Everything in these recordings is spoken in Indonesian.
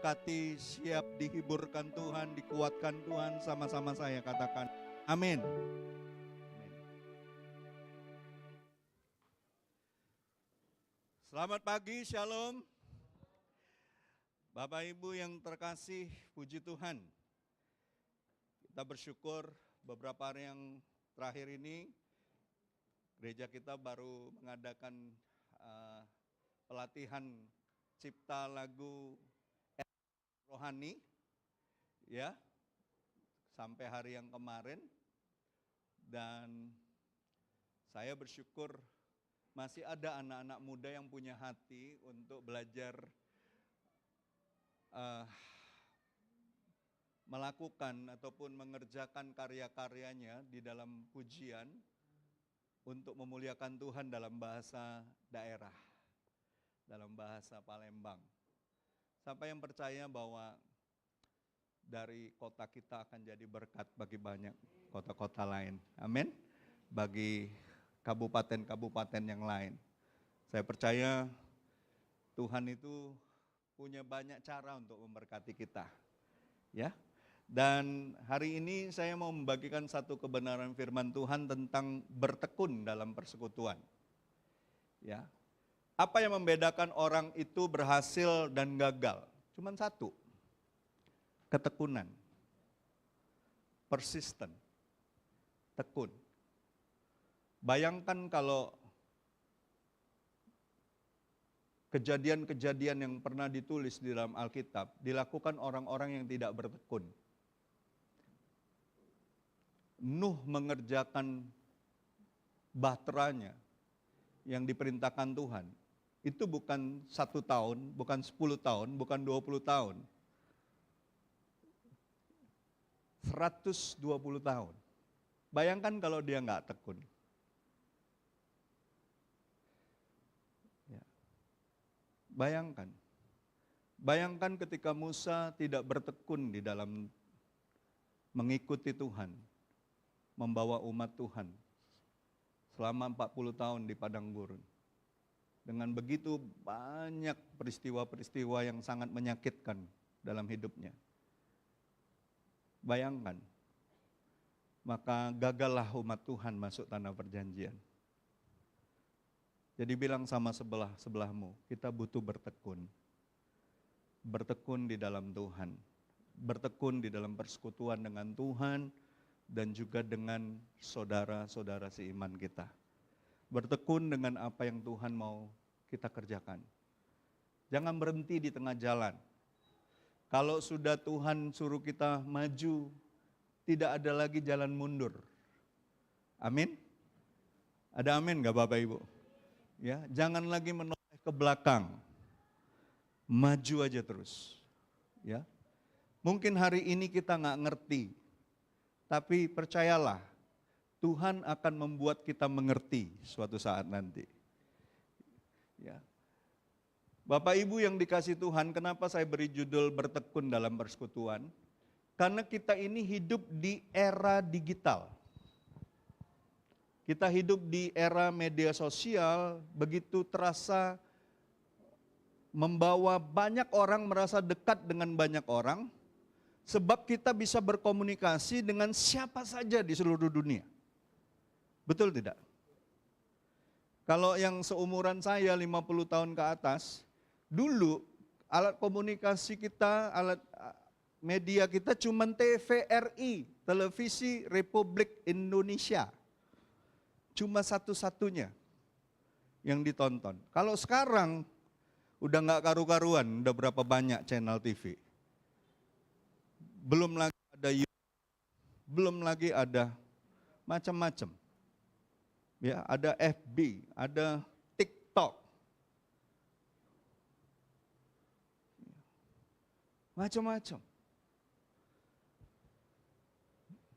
diberkati, siap dihiburkan Tuhan, dikuatkan Tuhan, sama-sama saya katakan amin. Selamat pagi, shalom. Bapak Ibu yang terkasih, puji Tuhan. Kita bersyukur beberapa hari yang terakhir ini, gereja kita baru mengadakan pelatihan cipta lagu rohani, ya, sampai hari yang kemarin. Dan saya bersyukur masih ada anak-anak muda yang punya hati untuk belajar melakukan ataupun mengerjakan karya-karyanya di dalam pujian untuk memuliakan Tuhan dalam bahasa daerah, dalam bahasa Palembang. Siapa yang percaya bahwa dari kota kita akan jadi berkat bagi banyak kota-kota lain. Amin. Bagi kabupaten-kabupaten yang lain. Saya percaya Tuhan itu punya banyak cara untuk memberkati kita. Ya. Dan hari ini saya mau membagikan satu kebenaran firman Tuhan tentang bertekun dalam persekutuan. Ya. Apa yang membedakan orang itu berhasil dan gagal? Cuman satu. Ketekunan. Persisten. Tekun. Bayangkan kalau kejadian-kejadian yang pernah ditulis di dalam Alkitab dilakukan orang-orang yang tidak bertekun. Nuh mengerjakan bahteranya yang diperintahkan Tuhan. Itu bukan 1 tahun, bukan 10 tahun, bukan 20 tahun. 120 tahun. Bayangkan kalau dia nggak tekun. Bayangkan ketika Musa tidak bertekun di dalam mengikuti Tuhan, membawa umat Tuhan selama 40 tahun di padang gurun. Dengan begitu banyak peristiwa-peristiwa yang sangat menyakitkan dalam hidupnya. Bayangkan, maka gagallah umat Tuhan masuk tanah perjanjian. Jadi bilang sama sebelahmu, kita butuh bertekun. Bertekun di dalam Tuhan. Bertekun di dalam persekutuan dengan Tuhan dan juga dengan saudara-saudara seiman kita. Bertekun dengan apa yang Tuhan mau kita kerjakan. Jangan berhenti di tengah jalan. Kalau sudah Tuhan suruh kita maju, tidak ada lagi jalan mundur. Amin? Ada amin gak Bapak Ibu? Ya, jangan lagi menoleh ke belakang. Maju aja terus. Ya. Mungkin hari ini kita nggak ngerti, tapi percayalah, Tuhan akan membuat kita mengerti suatu saat nanti. Ya. Bapak Ibu yang dikasih Tuhan, kenapa saya beri judul bertekun dalam persekutuan? Karena kita ini hidup di era digital. Kita hidup di era media sosial, begitu terasa membawa banyak orang merasa dekat dengan banyak orang, sebab kita bisa berkomunikasi dengan siapa saja di seluruh dunia. Betul tidak? Kalau yang seumuran saya 50 tahun ke atas, dulu alat komunikasi kita, alat media kita cuma TVRI, Televisi Republik Indonesia. Cuma satu-satunya yang ditonton. Kalau sekarang udah nggak karu-karuan, udah berapa banyak channel TV. Belum lagi ada YouTube, belum lagi ada macam-macam. Ya, ada FB, ada TikTok. Macam-macam.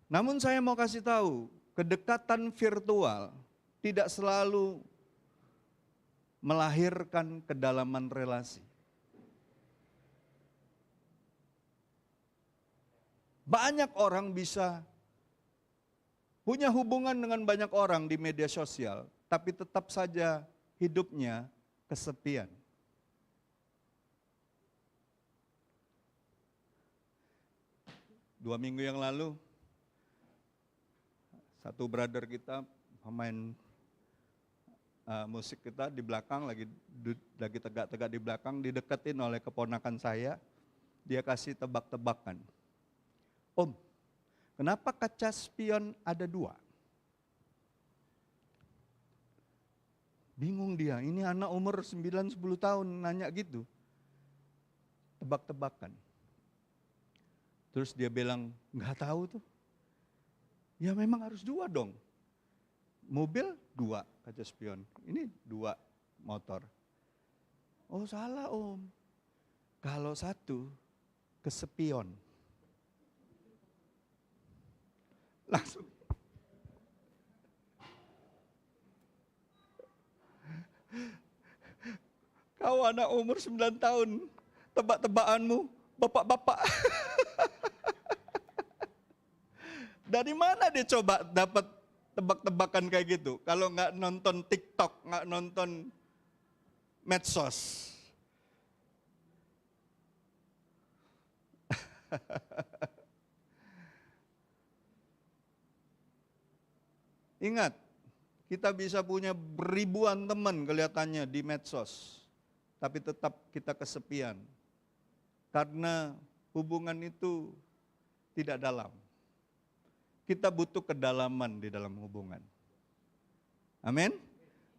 Namun saya mau kasih tahu, kedekatan virtual tidak selalu melahirkan kedalaman relasi. Banyak orang bisa punya hubungan dengan banyak orang di media sosial, tapi tetap saja hidupnya kesepian. 2 minggu yang lalu, satu brother kita, pemain musik kita di belakang, lagi tegak-tegak di belakang, dideketin oleh keponakan saya. Dia kasih tebak-tebakan. Om, kenapa kaca spion ada 2? Bingung dia, ini anak umur 9-10 tahun nanya gitu. Tebak-tebakan. Terus dia bilang, nggak tahu tuh. Ya memang harus 2 dong. Mobil 2 kaca spion, ini 2 motor. Oh salah om, kalau 1 kesepion. Langsung. Kau anak umur 9 tahun, tebak-tebakanmu bapak-bapak. Dari mana dia coba dapat tebak-tebakan kayak gitu? Kalau nggak nonton TikTok, nggak nonton medsos. Ingat, kita bisa punya ribuan teman kelihatannya di medsos, tapi tetap kita kesepian. Karena hubungan itu tidak dalam. Kita butuh kedalaman di dalam hubungan. Amin.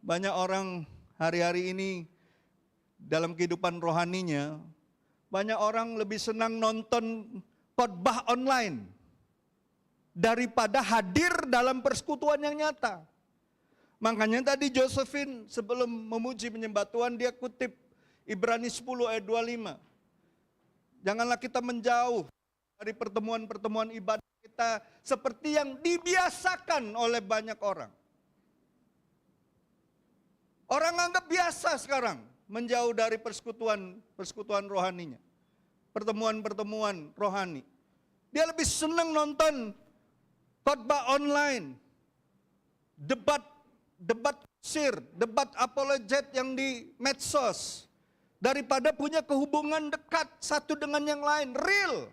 Banyak orang hari-hari ini dalam kehidupan rohaninya, banyak orang lebih senang nonton khotbah online daripada hadir dalam persekutuan yang nyata. Makanya tadi Josephine sebelum memuji menyembah Tuhan, dia kutip Ibrani 10 ayat 25. Janganlah kita menjauh dari pertemuan-pertemuan ibadah kita seperti yang dibiasakan oleh banyak orang. Orang anggap biasa sekarang menjauh dari persekutuan rohaninya. Pertemuan-pertemuan rohani. Dia lebih senang nonton khotbah online, debat kusir, debat apologet yang di medsos, daripada punya kehubungan dekat satu dengan yang lain, real.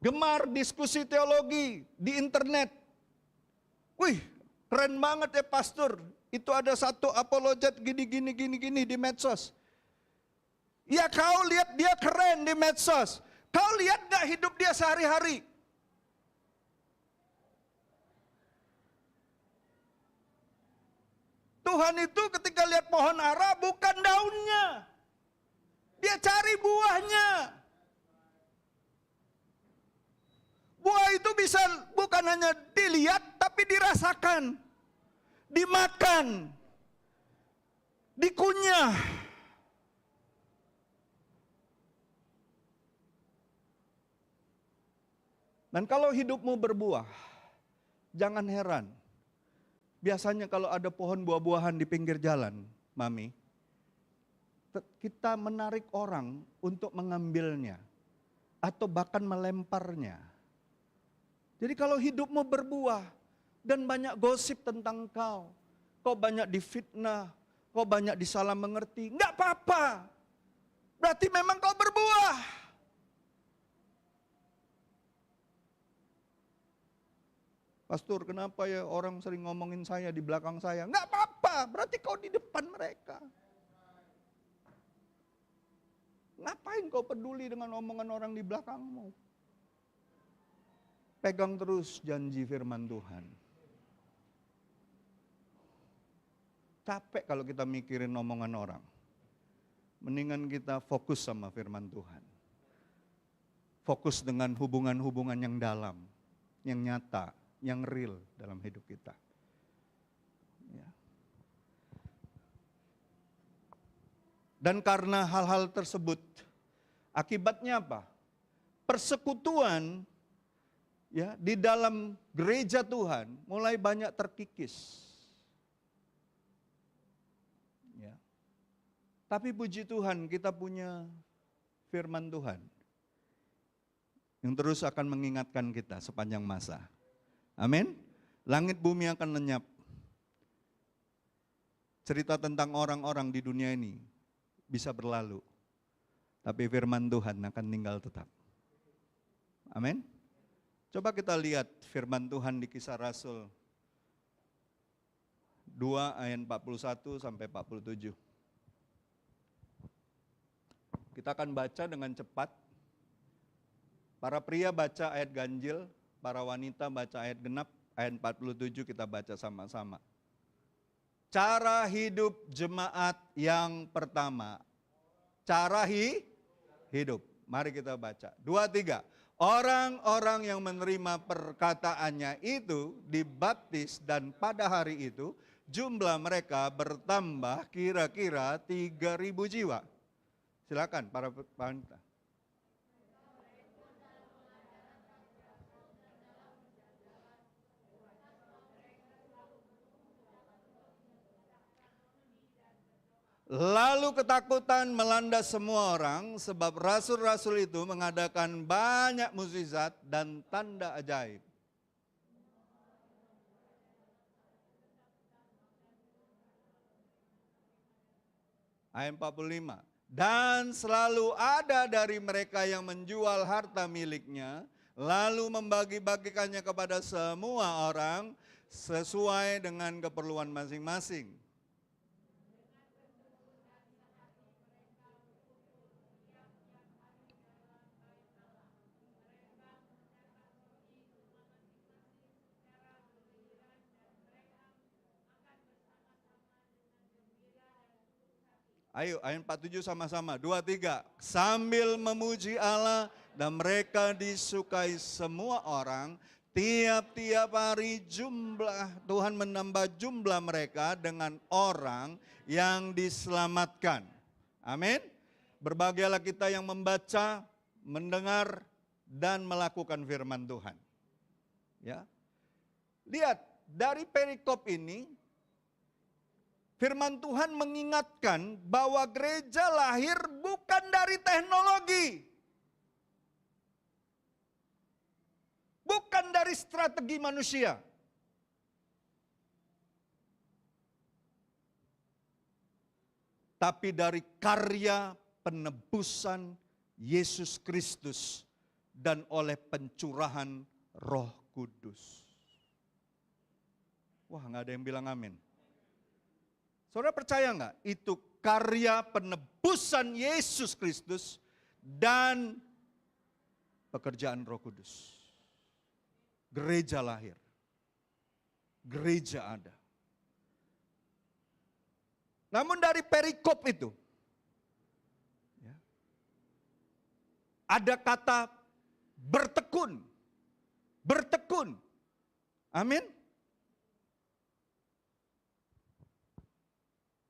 Gemar diskusi teologi di internet. Wih, keren banget ya pastor. Itu ada satu apologet gini di medsos. Ya kau lihat dia keren di medsos. Kau lihat gak hidup dia sehari-hari? Tuhan itu ketika lihat pohon ara bukan daunnya. Dia cari buahnya. Buah itu bisa bukan hanya dilihat, tapi dirasakan, dimakan, dikunyah. Dan kalau hidupmu berbuah, jangan heran. Biasanya kalau ada pohon buah-buahan di pinggir jalan, Mami, kita menarik orang untuk mengambilnya, atau bahkan melemparnya. Jadi kalau hidupmu berbuah dan banyak gosip tentang kau banyak difitnah, kau banyak disalah mengerti, enggak apa-apa. Berarti memang kau berbuah. Pastor, kenapa ya orang sering ngomongin saya di belakang saya? Enggak apa-apa, berarti kau di depan mereka. Ngapain kau peduli dengan omongan orang di belakangmu? Pegang terus janji firman Tuhan. Capek kalau kita mikirin omongan orang. Mendingan kita fokus sama firman Tuhan. Fokus dengan hubungan-hubungan yang dalam, yang nyata, yang real dalam hidup kita. Ya. Dan karena hal-hal tersebut, akibatnya apa? Persekutuan ya di dalam gereja Tuhan mulai banyak terkikis. Ya. Tapi puji Tuhan kita punya firman Tuhan yang terus akan mengingatkan kita sepanjang masa. Amin. Langit bumi akan lenyap. cerita tentang orang-orang di dunia ini bisa berlalu, tapi firman Tuhan akan tinggal tetap. Amin. Coba kita lihat firman Tuhan di Kisah Rasul 2 ayat 41 sampai 47. Kita akan baca dengan cepat. Para pria baca ayat ganjil, para wanita baca ayat genap, ayat 47 kita baca sama-sama. Cara hidup jemaat yang pertama. Cara hidup. Mari kita baca. 2, 3. Orang-orang yang menerima perkataannya itu dibaptis dan pada hari itu jumlah mereka bertambah kira-kira 3.000 jiwa. Silakan para wanita. Lalu ketakutan melanda semua orang sebab rasul-rasul itu mengadakan banyak mukjizat dan tanda ajaib. Ayat 45. Dan selalu ada dari mereka yang menjual harta miliknya, lalu membagi-bagikannya kepada semua orang sesuai dengan keperluan masing-masing. Ayo, ayat 47 sama-sama. 2, 3. Sambil memuji Allah dan mereka disukai semua orang, tiap-tiap hari Tuhan menambah jumlah mereka dengan orang yang diselamatkan. Amin. Berbahagialah kita yang membaca, mendengar, dan melakukan firman Tuhan. Ya. Lihat, dari perikop ini, firman Tuhan mengingatkan bahwa gereja lahir bukan dari teknologi. Bukan dari strategi manusia. Tapi dari karya penebusan Yesus Kristus dan oleh pencurahan Roh Kudus. Wah, nggak ada yang bilang amin. Saudara percaya nggak? Itu karya penebusan Yesus Kristus dan pekerjaan Roh Kudus. Gereja lahir. Gereja ada. Namun dari perikop itu, ya, ada kata bertekun. Bertekun. Amin.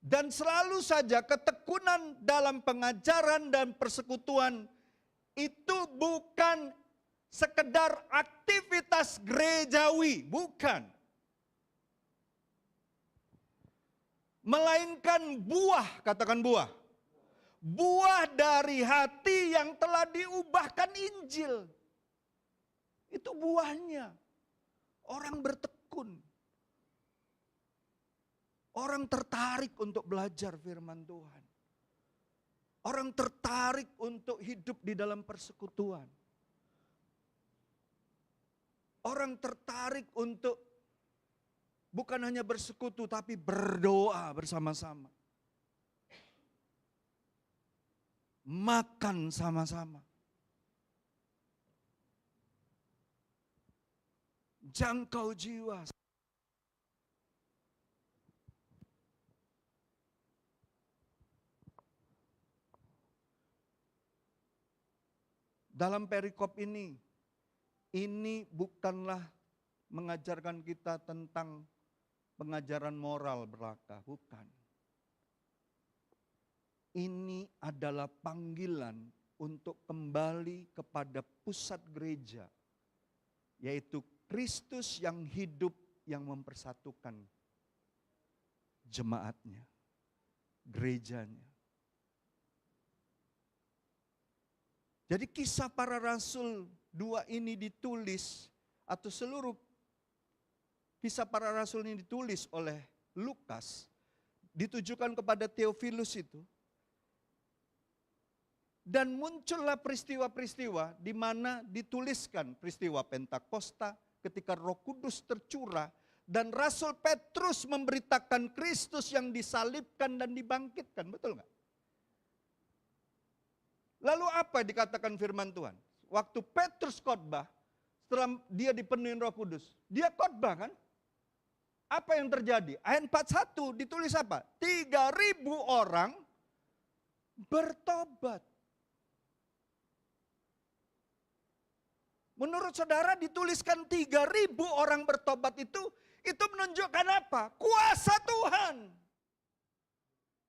Dan selalu saja ketekunan dalam pengajaran dan persekutuan itu bukan sekedar aktivitas gerejawi, bukan. Melainkan buah, katakan buah. Buah dari hati yang telah diubahkan Injil. Itu buahnya. Orang bertekun. Orang tertarik untuk belajar firman Tuhan. Orang tertarik untuk hidup di dalam persekutuan. Orang tertarik untuk bukan hanya bersekutu tapi berdoa bersama-sama. Makan sama-sama. Jangkau jiwa. Dalam perikop ini bukanlah mengajarkan kita tentang pengajaran moral belaka, bukan. Ini adalah panggilan untuk kembali kepada pusat gereja, yaitu Kristus yang hidup yang mempersatukan jemaatnya, gerejanya. Jadi kisah para rasul 2 ini ditulis, atau seluruh kisah para rasul ini ditulis oleh Lukas ditujukan kepada Theophilus itu. Dan muncullah peristiwa-peristiwa di mana dituliskan peristiwa Pentakosta ketika Roh Kudus tercurah dan Rasul Petrus memberitakan Kristus yang disalibkan dan dibangkitkan, betul nggak? Lalu apa dikatakan firman Tuhan? Waktu Petrus khotbah, setelah dia dipenuhi Roh Kudus, dia khotbah kan? Apa yang terjadi? Ayat 41 ditulis apa? 3.000 orang bertobat. Menurut saudara dituliskan 3.000 orang bertobat itu menunjukkan apa? Kuasa Tuhan.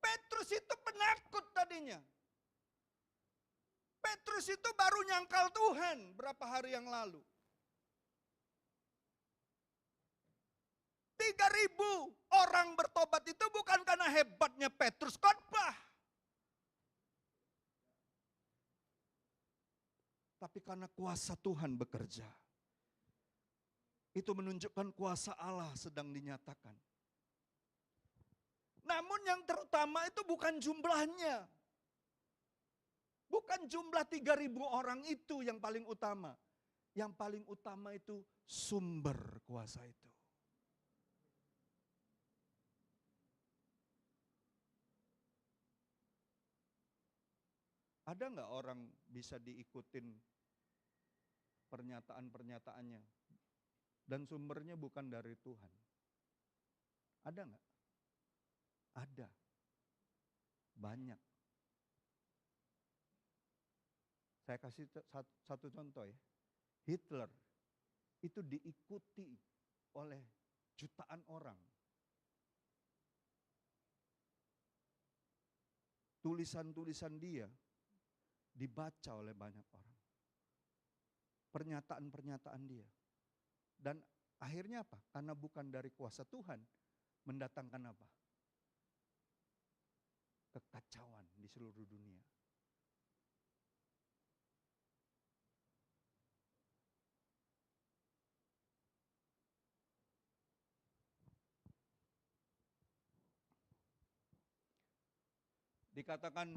Petrus itu penakut tadinya. Petrus itu baru nyangkal Tuhan berapa hari yang lalu. 3.000 orang bertobat itu bukan karena hebatnya Petrus khotbah. Tapi karena kuasa Tuhan bekerja. Itu menunjukkan kuasa Allah sedang dinyatakan. Namun yang terutama itu bukan jumlahnya. Bukan jumlah 3.000 orang itu yang paling utama. Yang paling utama itu sumber kuasa itu. Ada nggak orang bisa diikutin pernyataan-pernyataannya dan sumbernya bukan dari Tuhan? Ada nggak? Ada. Banyak. Saya kasih satu contoh ya. Hitler itu diikuti oleh jutaan orang. Tulisan-tulisan dia dibaca oleh banyak orang. Pernyataan-pernyataan dia. Dan akhirnya apa? Karena bukan dari kuasa Tuhan, mendatangkan apa? Kekacauan di seluruh dunia. Dikatakan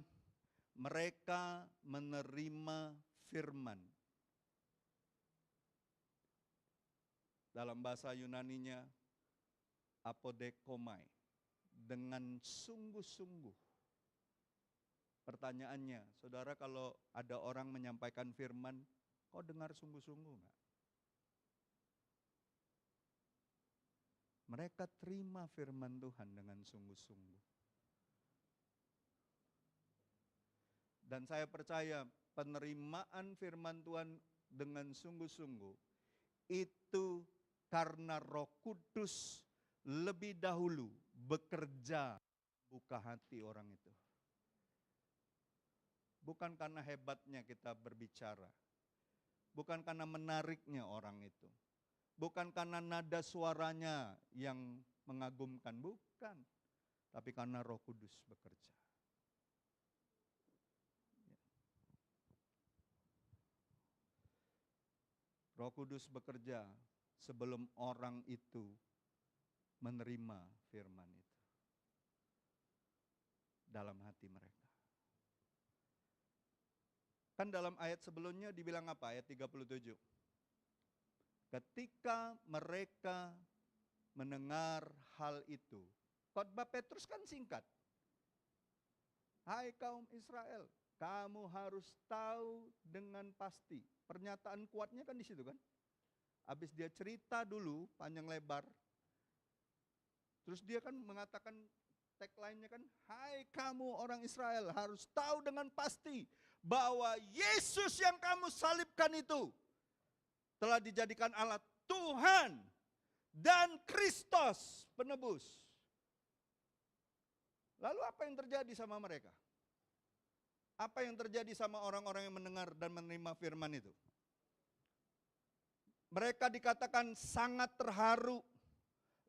mereka menerima firman. Dalam bahasa Yunaninya apodekomai, dengan sungguh-sungguh. Pertanyaannya, saudara, kalau ada orang menyampaikan firman, kau dengar sungguh-sungguh enggak? Mereka terima firman Tuhan dengan sungguh-sungguh. Dan saya percaya penerimaan firman Tuhan dengan sungguh-sungguh itu karena Roh Kudus lebih dahulu bekerja buka hati orang itu. Bukan karena hebatnya kita berbicara. Bukan karena menariknya orang itu. Bukan karena nada suaranya yang mengagumkan, bukan. Tapi karena Roh Kudus bekerja. Roh Kudus bekerja sebelum orang itu menerima firman itu dalam hati mereka. Kan dalam ayat sebelumnya dibilang apa? Ayat 37. Ketika mereka mendengar hal itu, khotbah Petrus kan singkat. Hai kaum Israel, kamu harus tahu dengan pasti. Pernyataan kuatnya kan di situ kan. Habis dia cerita dulu panjang lebar. Terus dia kan mengatakan tagline-nya kan, hai kamu orang Israel harus tahu dengan pasti bahwa Yesus yang kamu salibkan itu telah dijadikan Allah Tuhan dan Kristus penebus. Lalu apa yang terjadi sama mereka? Apa yang terjadi sama orang-orang yang mendengar dan menerima firman itu? Mereka dikatakan sangat terharu.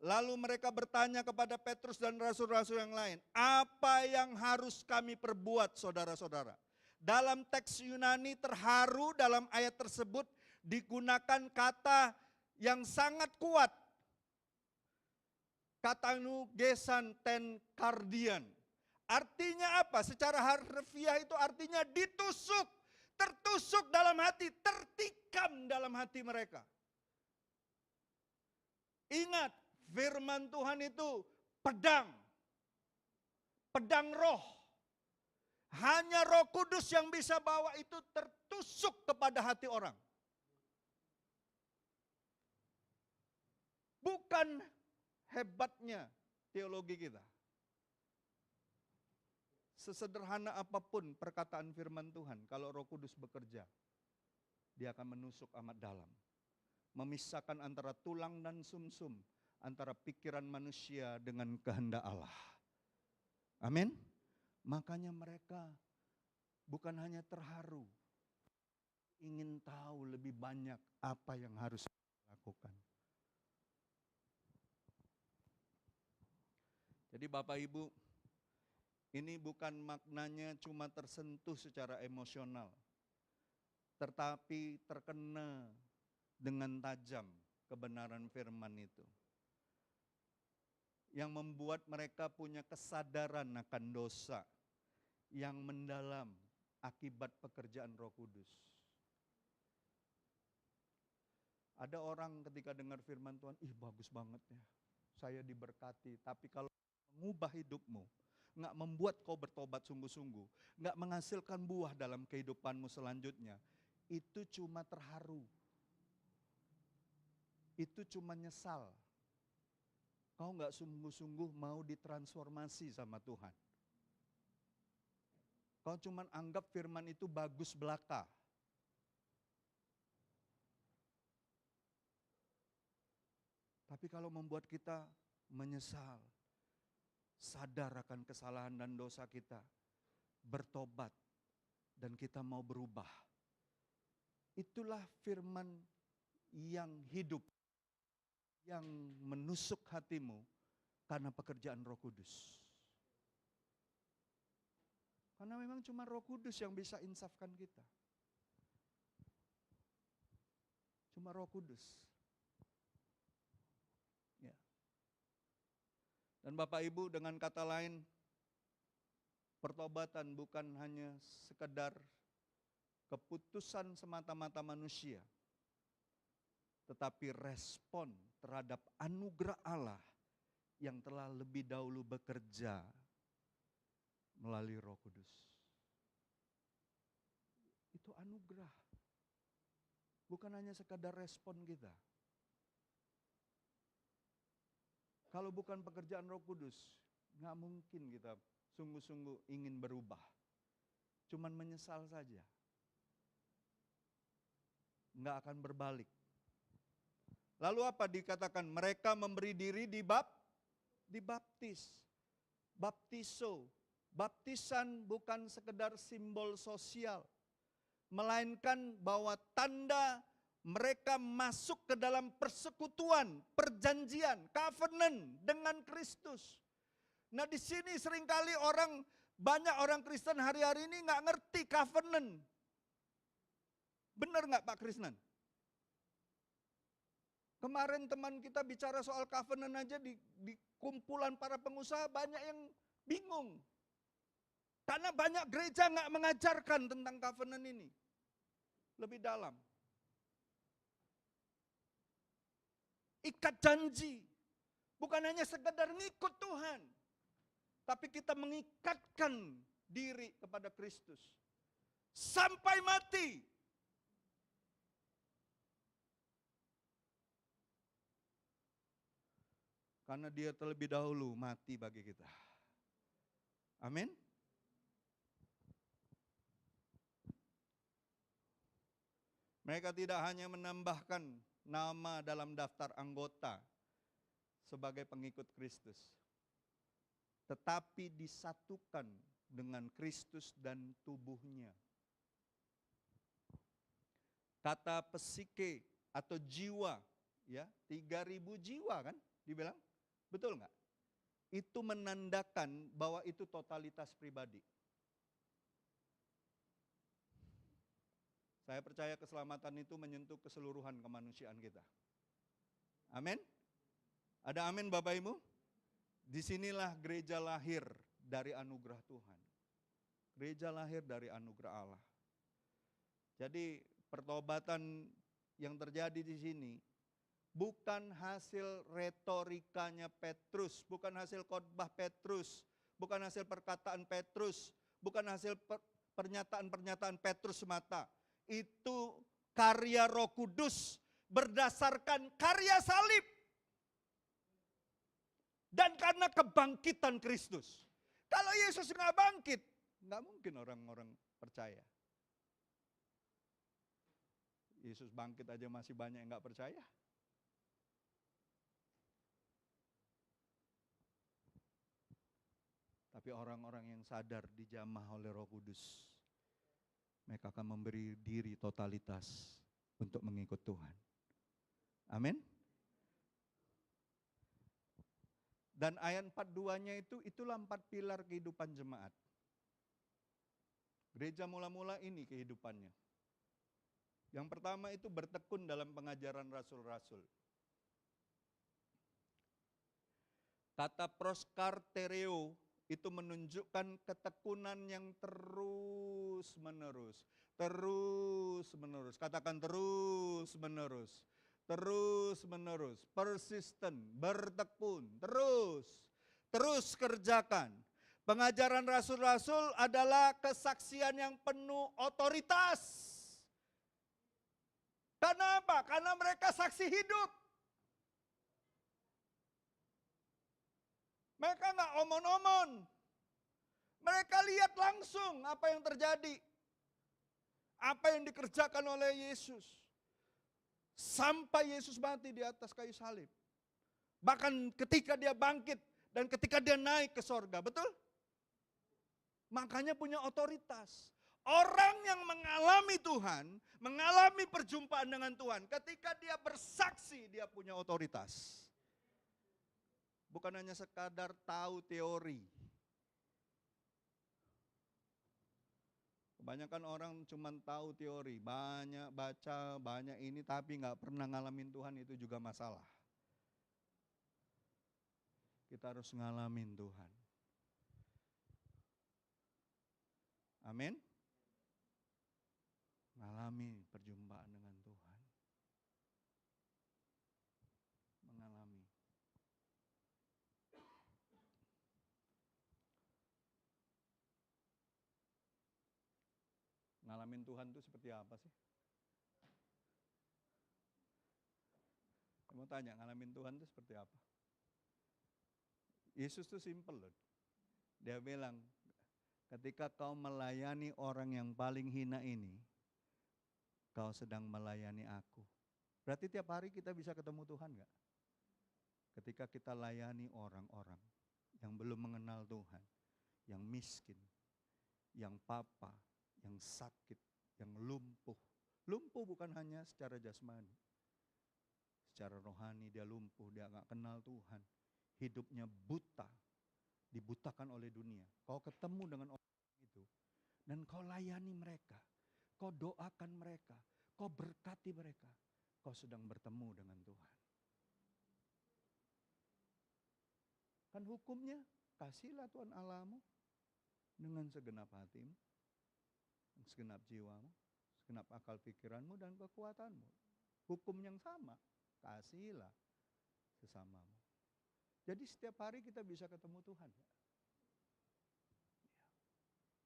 Lalu mereka bertanya kepada Petrus dan rasul-rasul yang lain, apa yang harus kami perbuat saudara-saudara? Dalam teks Yunani terharu dalam ayat tersebut digunakan kata yang sangat kuat. Katanu gesan ten kardian. Artinya apa? Secara harfiah itu artinya ditusuk, tertusuk dalam hati, tertikam dalam hati mereka. Ingat, firman Tuhan itu pedang, pedang roh. Hanya Roh Kudus yang bisa bawa itu tertusuk kepada hati orang. Bukan hebatnya teologi kita. Sesederhana apapun perkataan firman Tuhan, kalau Roh Kudus bekerja, dia akan menusuk amat dalam. Memisahkan antara tulang dan sumsum, antara pikiran manusia dengan kehendak Allah. Amin. Makanya mereka bukan hanya terharu, ingin tahu lebih banyak apa yang harus dilakukan. Jadi Bapak Ibu, ini bukan maknanya cuma tersentuh secara emosional, tetapi terkena dengan tajam kebenaran firman itu. Yang membuat mereka punya kesadaran akan dosa yang mendalam akibat pekerjaan Roh Kudus. Ada orang ketika dengar firman Tuhan, bagus banget ya, saya diberkati. Tapi kalau mengubah hidupmu, nggak membuat kau bertobat sungguh-sungguh, nggak menghasilkan buah dalam kehidupanmu selanjutnya, itu cuma terharu. Itu cuma nyesal. Kau nggak sungguh-sungguh mau ditransformasi sama Tuhan. Kau cuma anggap firman itu bagus belaka. Tapi kalau membuat kita menyesal, sadar akan kesalahan dan dosa kita, bertobat, dan kita mau berubah. Itulah firman yang hidup, yang menusuk hatimu karena pekerjaan Roh Kudus. Karena memang cuma Roh Kudus yang bisa insafkan kita. Cuma Roh Kudus. Ya. Dan Bapak Ibu, dengan kata lain, pertobatan bukan hanya sekedar keputusan semata-mata manusia, tetapi respon terhadap anugerah Allah yang telah lebih dahulu bekerja melalui Roh Kudus. Itu anugerah. Bukan hanya sekadar respon kita. Kalau bukan pekerjaan Roh Kudus, nggak mungkin kita sungguh-sungguh ingin berubah. Cuman menyesal saja. Nggak akan berbalik. Lalu apa dikatakan? Mereka memberi diri dibaptis. Baptiso. Baptisan bukan sekedar simbol sosial. Melainkan bahwa tanda mereka masuk ke dalam persekutuan, perjanjian, covenant dengan Kristus. Nah di sini seringkali banyak orang Kristen hari-hari ini nggak ngerti covenant. Benar nggak Pak Krisnan? Kemarin teman kita bicara soal covenant aja di kumpulan para pengusaha banyak yang bingung. Karena banyak gereja nggak mengajarkan tentang covenant ini. Lebih dalam. Ikat janji. Bukan hanya sekedar ngikut Tuhan. Tapi kita mengikatkan diri kepada Kristus. Sampai mati. Karena dia terlebih dahulu mati bagi kita. Amin. Mereka tidak hanya menambahkan nama dalam daftar anggota sebagai pengikut Kristus, tetapi disatukan dengan Kristus dan tubuhnya. Kata psike atau jiwa, ya 3.000 jiwa kan dibilang, betul nggak? Itu menandakan bahwa itu totalitas pribadi. Saya percaya keselamatan itu menyentuh keseluruhan kemanusiaan kita. Amin. Ada amin Bapak Ibu? Disinilah gereja lahir dari anugerah Tuhan. Gereja lahir dari anugerah Allah. Jadi pertobatan yang terjadi di sini bukan hasil retorikanya Petrus, bukan hasil khotbah Petrus, bukan hasil perkataan Petrus, bukan hasil pernyataan-pernyataan Petrus semata. Itu karya Roh Kudus berdasarkan karya salib. Dan karena kebangkitan Kristus. Kalau Yesus nggak bangkit, nggak mungkin orang-orang percaya. Yesus bangkit aja masih banyak yang nggak percaya. Tapi orang-orang yang sadar dijamah oleh Roh Kudus, mereka akan memberi diri totalitas untuk mengikut Tuhan. Amin. Dan ayat 42-nya itulah 4 pilar kehidupan jemaat. Gereja mula-mula ini kehidupannya. Yang pertama itu bertekun dalam pengajaran rasul-rasul. Kata proskartereo itu menunjukkan ketekunan yang terus menerus. Terus menerus, katakan terus menerus. Terus menerus, persisten, bertekun, terus kerjakan. Pengajaran rasul-rasul adalah kesaksian yang penuh otoritas. Karena apa? Karena mereka saksi hidup. Mereka nggak omon-omon. Mereka lihat langsung apa yang terjadi. Apa yang dikerjakan oleh Yesus. Sampai Yesus mati di atas kayu salib. Bahkan ketika dia bangkit dan ketika dia naik ke sorga, betul? Makanya punya otoritas. Orang yang mengalami Tuhan, mengalami perjumpaan dengan Tuhan, ketika dia bersaksi, dia punya otoritas. Bukan hanya sekadar tahu teori. Kebanyakan orang cuma tahu teori, banyak baca, banyak ini, tapi nggak pernah ngalamin Tuhan, itu juga masalah. Kita harus ngalamin Tuhan. Amin. Mengalami perjumpaan dengan Tuhan. Mengalami. Ngalamin Tuhan itu seperti apa sih? Kamu tanya, ngalamin Tuhan itu seperti apa? Yesus itu simple loh. Dia bilang, ketika kau melayani orang yang paling hina ini, kau sedang melayani aku. Berarti tiap hari kita bisa ketemu Tuhan gak? Ketika kita layani orang-orang yang belum mengenal Tuhan, yang miskin, yang papa, yang sakit, yang lumpuh. Lumpuh bukan hanya secara jasmani. Secara rohani dia lumpuh, dia gak kenal Tuhan. Hidupnya buta, dibutakan oleh dunia. Kau ketemu dengan orang itu, dan kau layani mereka. Kau doakan mereka, kau berkati mereka. Kau sedang bertemu dengan Tuhan. Kan hukumnya, kasihlah Tuhan Allahmu dengan segenap hatimu, segenap jiwamu, segenap akal pikiranmu dan kekuatanmu. Hukum yang sama, kasihilah sesamamu. Jadi setiap hari kita bisa ketemu Tuhan.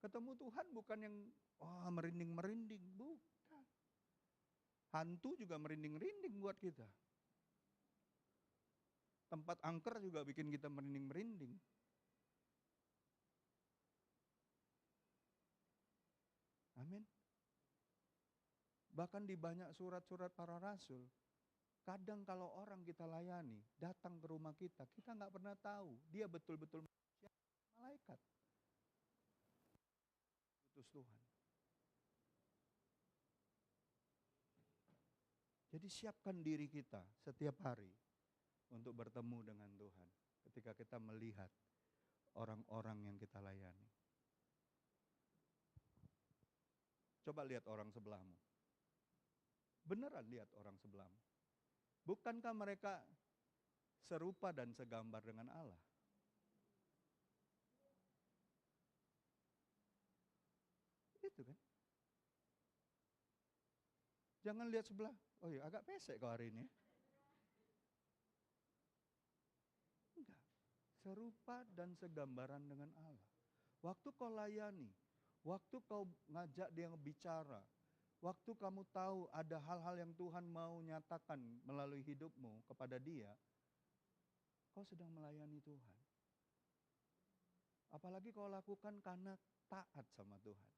Ketemu Tuhan bukan yang merinding-merinding, bukan. Hantu juga merinding-merinding buat kita. Tempat angker juga bikin kita merinding-merinding. Amin. Bahkan di banyak surat-surat para rasul, kadang kalau orang kita layani, datang ke rumah kita nggak pernah tahu dia betul-betul manusia, malaikat. Utus Tuhan. Jadi siapkan diri kita setiap hari untuk bertemu dengan Tuhan. Ketika kita melihat orang-orang yang kita layani. Coba lihat orang sebelahmu. Beneran lihat orang sebelahmu. Bukankah mereka serupa dan segambar dengan Allah? Gitu kan. Jangan lihat sebelah, oh iya agak pesek kau hari ini. Enggak. Serupa dan segambaran dengan Allah. Waktu kau layani, waktu kau ngajak dia bicara, waktu kamu tahu ada hal-hal yang Tuhan mau nyatakan melalui hidupmu kepada dia, kau sedang melayani Tuhan. Apalagi kau lakukan karena taat sama Tuhan.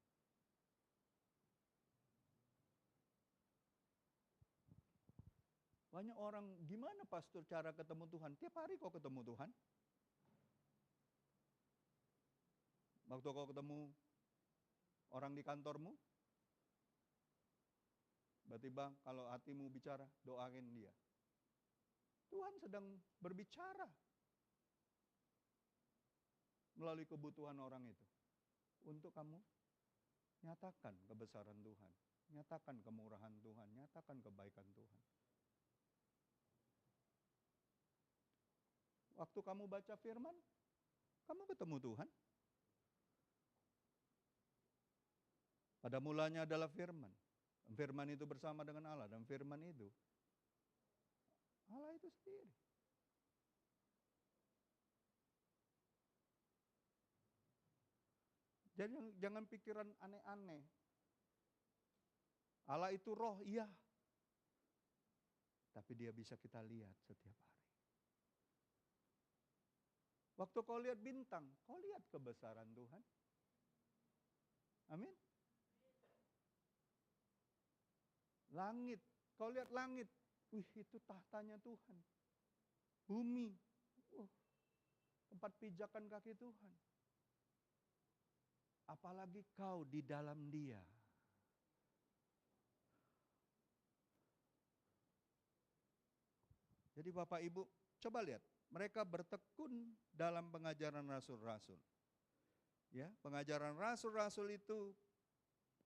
Banyak orang, gimana pastor cara ketemu Tuhan? Tiap hari kau ketemu Tuhan. Waktu kau ketemu orang di kantormu, tiba-tiba kalau hatimu bicara, doain dia. Tuhan sedang berbicara melalui kebutuhan orang itu. Untuk kamu nyatakan kebesaran Tuhan, nyatakan kemurahan Tuhan, nyatakan kebaikan Tuhan. Waktu kamu baca firman, kamu ketemu Tuhan. Pada mulanya adalah firman. Firman itu bersama dengan Allah, dan firman itu Allah itu sendiri. Jadi jangan pikiran aneh-aneh. Allah itu roh, iya. Tapi dia bisa kita lihat setiap hari. Waktu kau lihat bintang, kau lihat kebesaran Tuhan. Amin. Langit, kau lihat langit. Wih, itu tahtanya Tuhan. Bumi, tempat pijakan kaki Tuhan. Apalagi kau di dalam Dia. Jadi Bapak Ibu, coba lihat. Mereka bertekun dalam pengajaran rasul-rasul. Ya, pengajaran rasul-rasul itu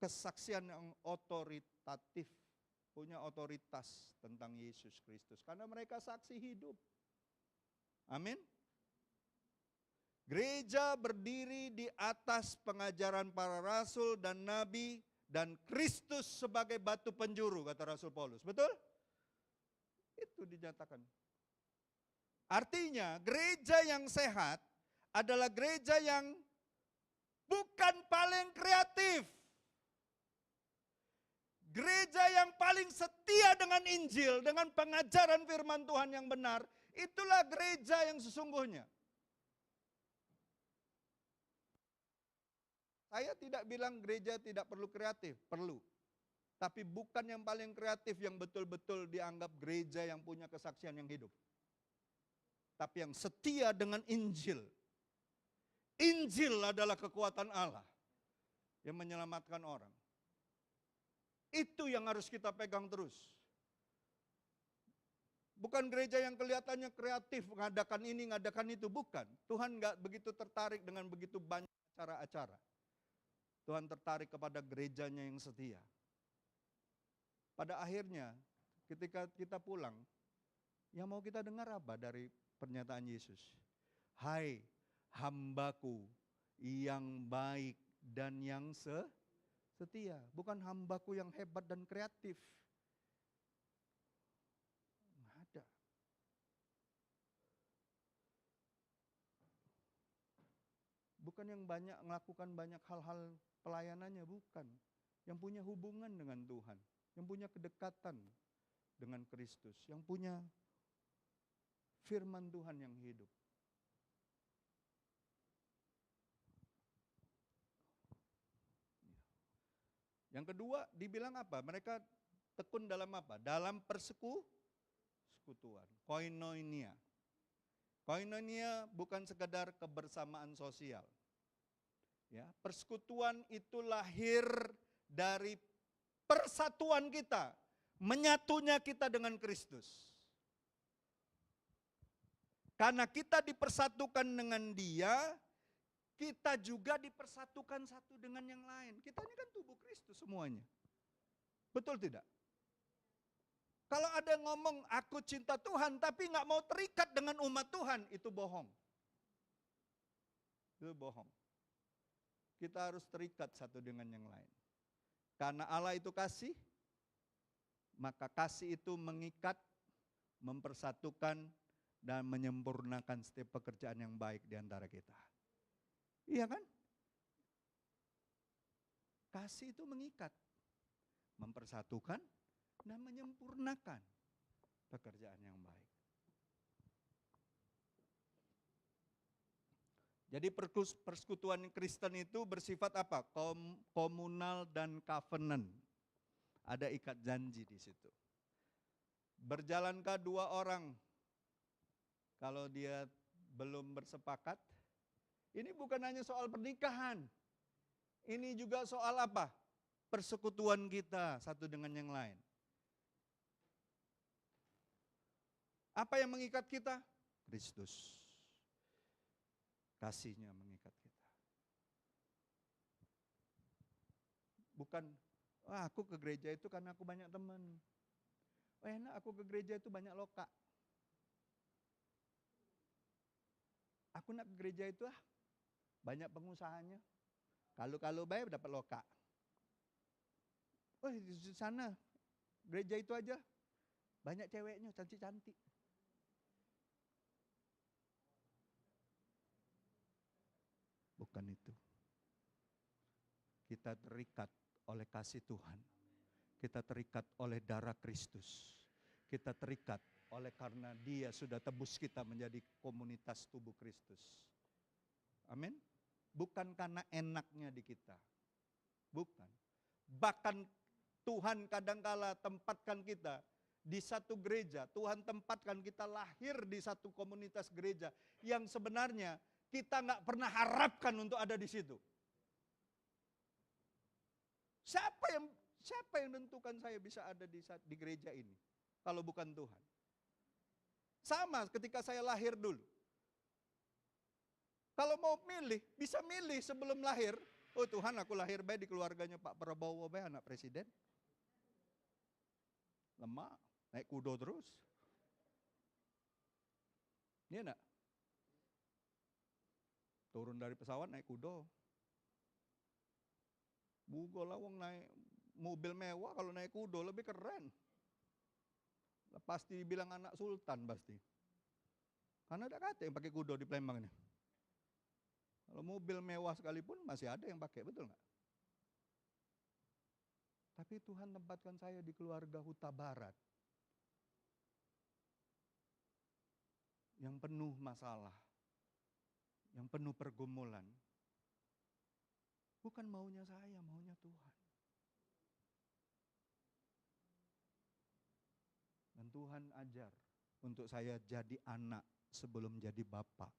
kesaksian yang otoritatif, punya otoritas tentang Yesus Kristus. Karena mereka saksi hidup. Amin. Gereja berdiri di atas pengajaran para rasul dan nabi dan Kristus sebagai batu penjuru, kata Rasul Paulus. Betul? Itu dinyatakan. Artinya gereja yang sehat adalah gereja yang bukan paling kreatif. Gereja yang paling setia dengan Injil, dengan pengajaran firman Tuhan yang benar, itulah gereja yang sesungguhnya. Saya tidak bilang gereja tidak perlu kreatif, perlu. Tapi bukan yang paling kreatif yang betul-betul dianggap gereja yang punya kesaksian yang hidup. Tapi yang setia dengan Injil. Injil adalah kekuatan Allah yang menyelamatkan orang. Itu yang harus kita pegang terus. Bukan gereja yang kelihatannya kreatif, ngadakan ini, ngadakan itu. Bukan. Tuhan gak begitu tertarik dengan begitu banyak acara-acara. Tuhan tertarik kepada gerejanya yang setia. Pada akhirnya, ketika kita pulang, yang mau kita dengar apa dari pernyataan Yesus? Hai hambaku yang baik dan yang setia. Bukan hambaku yang hebat dan kreatif. Nggak ada. Bukan yang banyak melakukan banyak hal-hal pelayanannya, bukan. Yang punya hubungan dengan Tuhan. Yang punya kedekatan dengan Kristus. Yang punya firman Tuhan yang hidup. Yang kedua dibilang apa? Mereka tekun dalam apa? Dalam persekutuan. Koinonia. Koinonia bukan sekedar kebersamaan sosial. Ya, persekutuan itu lahir dari persatuan kita, menyatunya kita dengan Kristus. Karena kita dipersatukan dengan Dia, kita juga dipersatukan satu dengan yang lain. Kita ini kan tubuh Kristus semuanya. Betul tidak? Kalau ada yang ngomong aku cinta Tuhan tapi nggak mau terikat dengan umat Tuhan, itu bohong. Itu bohong. Kita harus terikat satu dengan yang lain. Karena Allah itu kasih, maka kasih itu mengikat, mempersatukan, dan menyempurnakan setiap pekerjaan yang baik di antara kita. Iya kan? Kasih itu mengikat, mempersatukan, dan menyempurnakan pekerjaan yang baik. Jadi persekutuan Kristen itu bersifat apa? Komunal dan covenant. Ada ikat janji di situ. Berjalankah dua orang kalau dia belum bersepakat? Ini bukan hanya soal pernikahan. Ini juga soal apa? Persekutuan kita satu dengan yang lain. Apa yang mengikat kita? Kristus. Kasihnya mengikat kita. Bukan, aku ke gereja itu karena aku banyak teman. Enak aku ke gereja itu banyak loka. Aku nak ke gereja itu banyak pengusahanya. Kalau bayar dapat loka. Di sana gereja itu aja banyak ceweknya cantik-cantik. Bukan itu. Kita terikat oleh kasih Tuhan. Kita terikat oleh darah Kristus. Kita terikat oleh karena Dia sudah tebus kita menjadi komunitas tubuh Kristus. Amin. Bukan karena enaknya di kita. Bukan. Bahkan Tuhan kadangkala tempatkan kita di satu gereja. Tuhan tempatkan kita lahir di satu komunitas gereja yang sebenarnya kita nggak pernah harapkan untuk ada di situ. Siapa yang menentukan saya bisa ada di gereja ini kalau bukan Tuhan? Sama ketika saya lahir dulu. Kalau mau milih, bisa milih sebelum lahir. Oh Tuhan, aku lahir baik di keluarganya Pak Prabowo, baik anak presiden. Lemah, naik kudo terus. Iya enggak? Turun dari pesawat naik kudo. Bugol lah wong naik mobil mewah, kalau naik kudo lebih keren. Pasti dibilang anak sultan pasti. Karena ada kata yang pakai kudo di Palembang ini. Kalau mobil mewah sekalipun masih ada yang pakai, betul nggak? Tapi Tuhan tempatkan saya di keluarga Huta Barat. Yang penuh masalah. Yang penuh pergumulan. Bukan maunya saya, maunya Tuhan. Dan Tuhan ajar untuk saya jadi anak sebelum jadi bapak.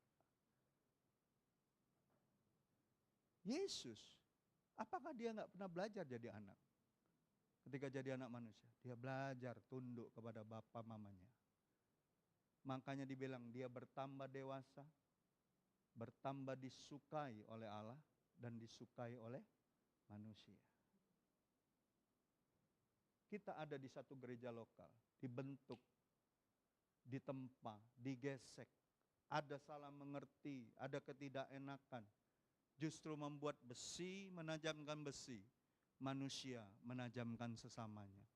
Yesus, apakah dia nggak pernah belajar jadi anak? Ketika jadi anak manusia, dia belajar tunduk kepada bapa mamanya. Makanya dibilang dia bertambah dewasa, bertambah disukai oleh Allah dan disukai oleh manusia. Kita ada di satu gereja lokal, dibentuk, ditempa, digesek, ada salah mengerti, ada ketidakenakan. Justru membuat besi menajamkan besi, manusia menajamkan sesamanya.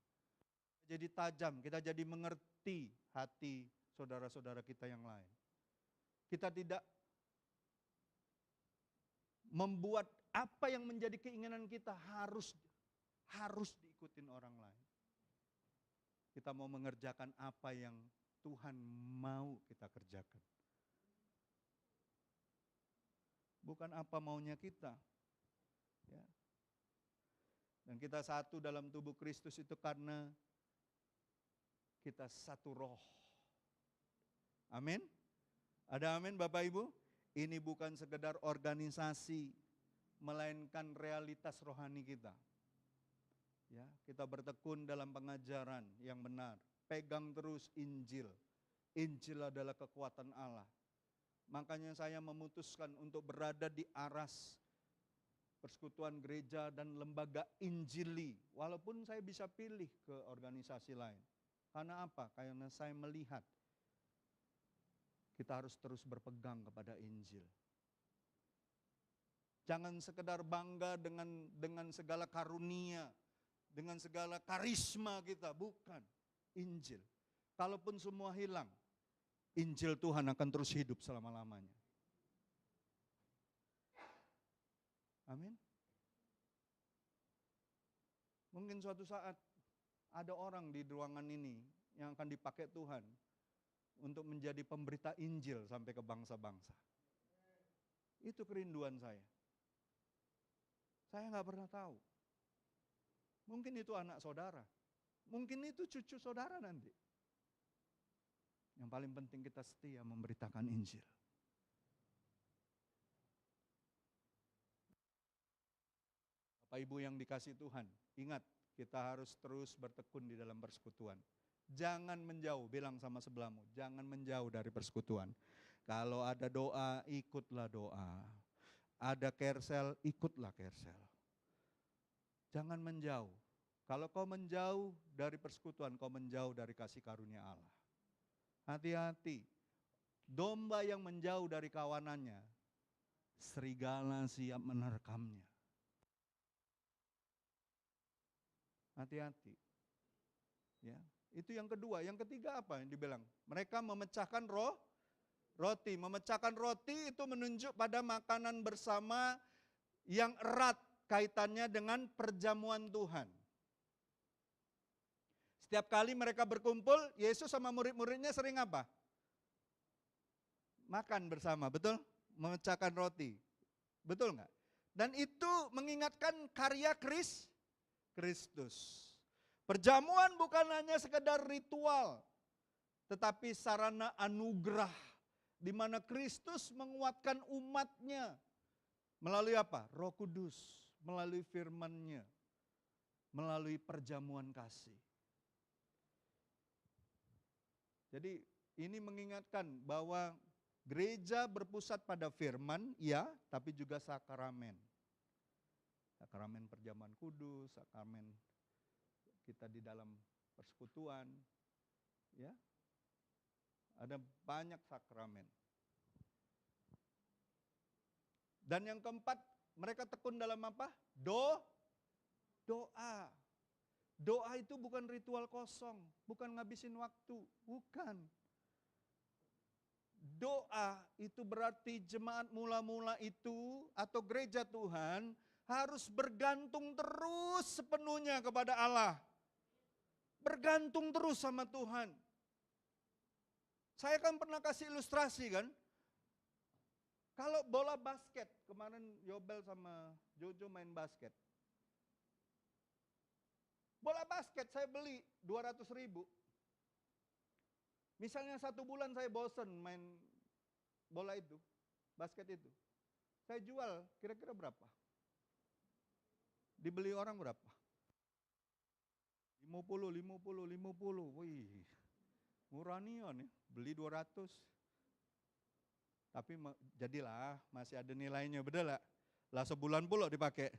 Jadi tajam, kita jadi mengerti hati saudara-saudara kita yang lain. Kita tidak membuat apa yang menjadi keinginan kita harus diikutin orang lain. Kita mau mengerjakan apa yang Tuhan mau kita kerjakan. Bukan apa maunya kita. Ya. Dan kita satu dalam tubuh Kristus itu karena kita satu roh. Amin. Ada amin Bapak Ibu? Ini bukan sekedar organisasi, melainkan realitas rohani kita. Ya, kita bertekun dalam pengajaran yang benar. Pegang terus Injil. Injil adalah kekuatan Allah. Makanya saya memutuskan untuk berada di aras persekutuan gereja dan lembaga Injili. Walaupun saya bisa pilih ke organisasi lain. Karena apa? Karena saya melihat kita harus terus berpegang kepada Injil. Jangan sekedar bangga dengan segala karunia, dengan segala karisma kita, bukan. Injil. Kalaupun semua hilang, Injil Tuhan akan terus hidup selama-lamanya. Amin. Mungkin suatu saat ada orang di ruangan ini yang akan dipakai Tuhan untuk menjadi pemberita Injil sampai ke bangsa-bangsa. Itu kerinduan saya. Saya nggak pernah tahu. Mungkin itu anak saudara. Mungkin itu cucu saudara nanti. Yang paling penting kita setia memberitakan Injil. Bapak Ibu yang dikasih Tuhan, ingat kita harus terus bertekun di dalam persekutuan. Jangan menjauh, bilang sama sebelahmu, jangan menjauh dari persekutuan. Kalau ada doa, ikutlah doa. Ada kersel, ikutlah kersel. Jangan menjauh. Kalau kau menjauh dari persekutuan, kau menjauh dari kasih karunia Allah. Hati-hati. Domba yang menjauh dari kawanannya, serigala siap menerkamnya. Hati-hati. Ya, itu yang kedua. Yang ketiga apa yang dibilang? Mereka memecahkan roti. Memecahkan roti itu menunjuk pada makanan bersama yang erat kaitannya dengan perjamuan Tuhan. Setiap kali mereka berkumpul, Yesus sama murid-muridnya sering apa? Makan bersama, betul? Memecahkan roti. Betul nggak? Dan itu mengingatkan karya Kristus. Perjamuan bukan hanya sekedar ritual, tetapi sarana anugerah di mana Kristus menguatkan umatnya melalui apa? Roh Kudus, melalui firman-Nya, melalui perjamuan kasih. Jadi ini mengingatkan bahwa gereja berpusat pada firman, ya, tapi juga sakramen. Sakramen perjamuan kudus, sakramen kita di dalam persekutuan, ya. Ada banyak sakramen. Dan yang keempat, mereka tekun dalam apa? Doa. Doa itu bukan ritual kosong, bukan ngabisin waktu, bukan. Doa itu berarti jemaat mula-mula itu atau gereja Tuhan harus bergantung terus sepenuhnya kepada Allah. Bergantung terus sama Tuhan. Saya kan pernah kasih ilustrasi kan. Kalau bola basket, kemarin Yobel sama Jojo main basket. Bola basket saya beli 200.000. Misalnya 1 bulan saya bosen main bola itu, basket itu. Saya jual kira-kira berapa? Dibeli orang berapa? 50. Wih, murah nih ya, beli 200. Tapi jadilah masih ada nilainya, betul lah. Lah sebulan pula dipakai.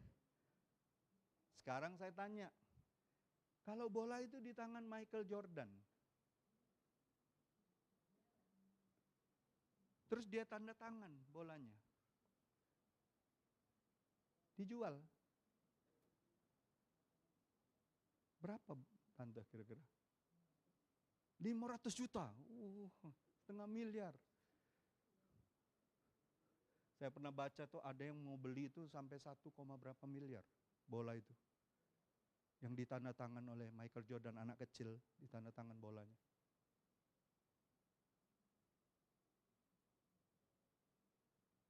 Sekarang saya tanya, kalau bola itu di tangan Michael Jordan, terus dia tanda tangan bolanya, dijual. Berapa tante kira-kira? 500 juta, setengah miliar. Saya pernah baca tuh ada yang mau beli itu sampai 1, berapa miliar bola itu. Yang ditanda tangan oleh Michael Jordan, anak kecil, ditanda tangan bolanya.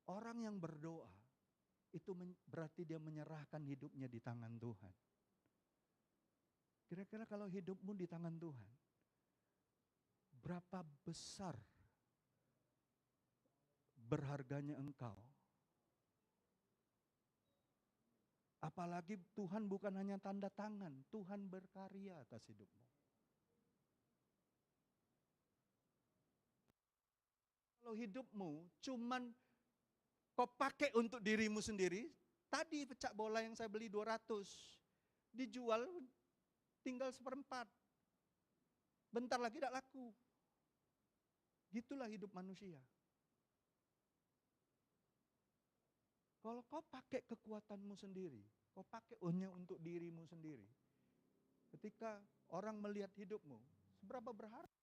Orang yang berdoa, itu berarti dia menyerahkan hidupnya di tangan Tuhan. Kira-kira kalau hidupmu di tangan Tuhan, berapa besar berharganya engkau? Apalagi Tuhan bukan hanya tanda tangan, Tuhan berkarya atas hidupmu. Kalau hidupmu cuman kau pakai untuk dirimu sendiri, tadi pecah bola yang saya beli 200, dijual tinggal 1/4. Bentar lagi tidak laku. Gitulah hidup manusia. Kalau kau pakai kekuatanmu sendiri, kau pakai hanya untuk dirimu sendiri, Ketika orang melihat hidupmu, seberapa berharga?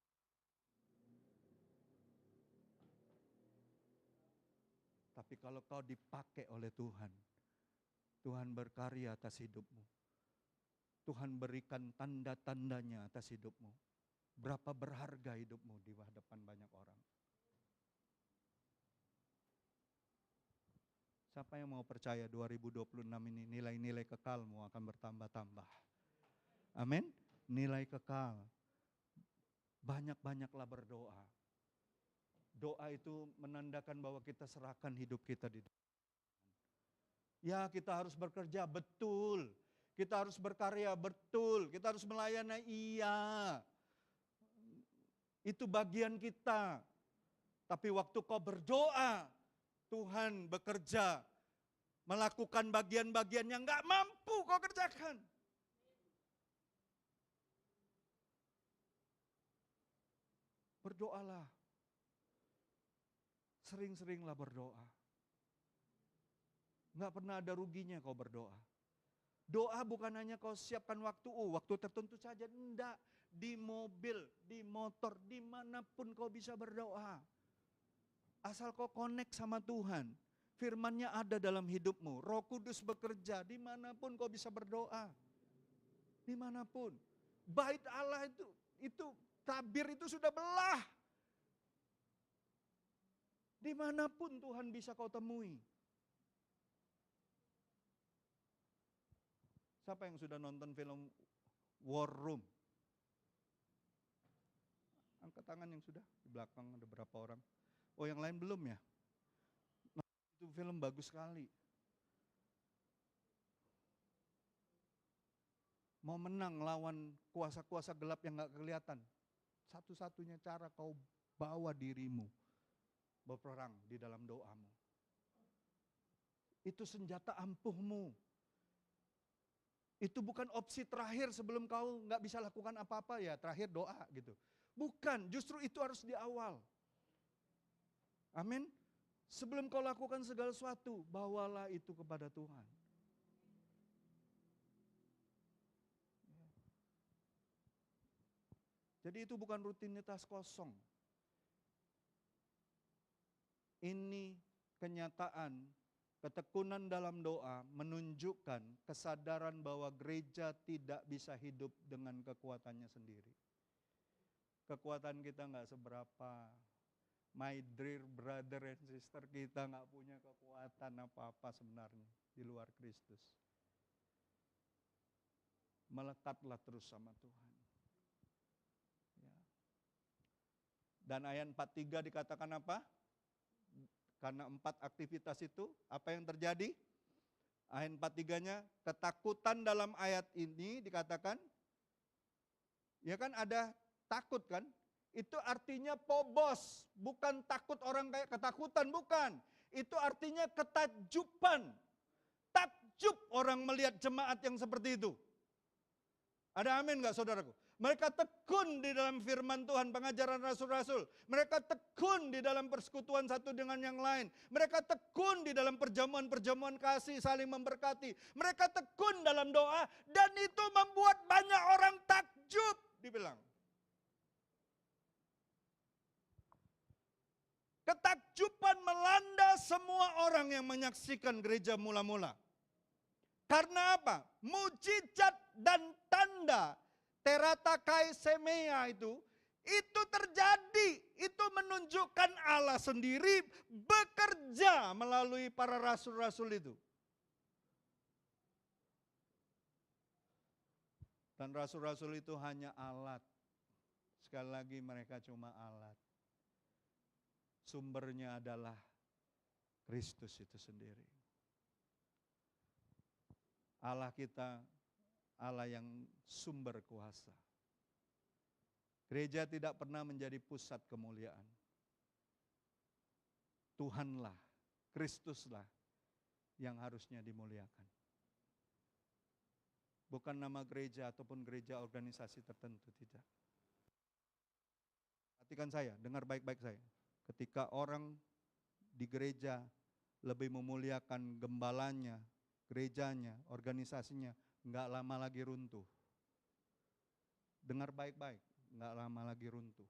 Tapi kalau kau dipakai oleh Tuhan, Tuhan berkarya atas hidupmu. Tuhan berikan tanda-tandanya atas hidupmu. Berapa berharga hidupmu di hadapan banyak orang. Siapa yang mau percaya 2026 ini nilai-nilai kekalmu akan bertambah-tambah. Amin. Nilai kekal. Banyak-banyaklah berdoa. Doa itu menandakan bahwa kita serahkan hidup kita di Tuhan. Ya, kita harus bekerja, betul. Kita harus berkarya, betul. Kita harus melayani, iya. Itu bagian kita. Tapi waktu kau berdoa, Tuhan bekerja, melakukan bagian-bagian yang gak mampu kau kerjakan. Berdoalah. Sering-seringlah berdoa. Gak pernah ada ruginya kau berdoa. Doa bukan hanya kau siapkan waktu, waktu tertentu saja. Enggak, di mobil, di motor, dimanapun kau bisa berdoa. Asal kau connect sama Tuhan, firman-Nya ada dalam hidupmu, Roh Kudus bekerja, dimanapun kau bisa berdoa. Dimanapun. Bait Allah itu tabir itu sudah belah. Dimanapun Tuhan bisa kau temui. Siapa yang sudah nonton film War Room? Angkat tangan yang sudah, di belakang ada berapa orang. Oh, yang lain belum ya? Itu film bagus sekali. Mau menang lawan kuasa-kuasa gelap yang gak kelihatan. Satu-satunya cara kau bawa dirimu berperang di dalam doamu. Itu senjata ampuhmu. Itu bukan opsi terakhir sebelum kau gak bisa lakukan apa-apa ya, terakhir doa gitu. Bukan, justru itu harus di awal. Amin. Sebelum kau lakukan segala sesuatu, bawalah itu kepada Tuhan. Jadi itu bukan rutinitas kosong. Ini kenyataan, ketekunan dalam doa menunjukkan kesadaran bahwa gereja tidak bisa hidup dengan kekuatannya sendiri. Kekuatan kita gak seberapa. My dear brother and sister, kita gak punya kekuatan apa-apa sebenarnya di luar Kristus. Melekatlah terus sama Tuhan. Ya. Dan ayat 43 dikatakan apa? Karena 4 aktivitas itu, apa yang terjadi? Ayat 43-nya, ketakutan dalam ayat ini dikatakan, ya kan ada takut kan? Itu artinya pobos, bukan takut orang kayak ketakutan, bukan. Itu artinya ketakjuban. Takjub orang melihat jemaat yang seperti itu. Ada amin gak saudaraku? Mereka tekun di dalam firman Tuhan, pengajaran rasul-rasul. Mereka tekun di dalam persekutuan satu dengan yang lain. Mereka tekun di dalam perjamuan-perjamuan kasih, saling memberkati. Mereka tekun dalam doa, dan itu membuat banyak orang takjub, dibilang. Ketakjuban melanda semua orang yang menyaksikan gereja mula-mula. Karena apa? Mujizat dan tanda teratakai semea itu terjadi. Itu menunjukkan Allah sendiri bekerja melalui para rasul-rasul itu. Dan rasul-rasul itu hanya alat. Sekali lagi mereka cuma alat. Sumbernya adalah Kristus itu sendiri. Allah kita, Allah yang sumber kuasa. Gereja tidak pernah menjadi pusat kemuliaan. Tuhanlah, Kristuslah yang harusnya dimuliakan. Bukan nama gereja ataupun gereja organisasi tertentu, tidak. Perhatikan saya, dengar baik-baik saya. Ketika orang di gereja lebih memuliakan gembalanya, gerejanya, organisasinya, enggak lama lagi runtuh. Dengar baik-baik, nggak lama lagi runtuh.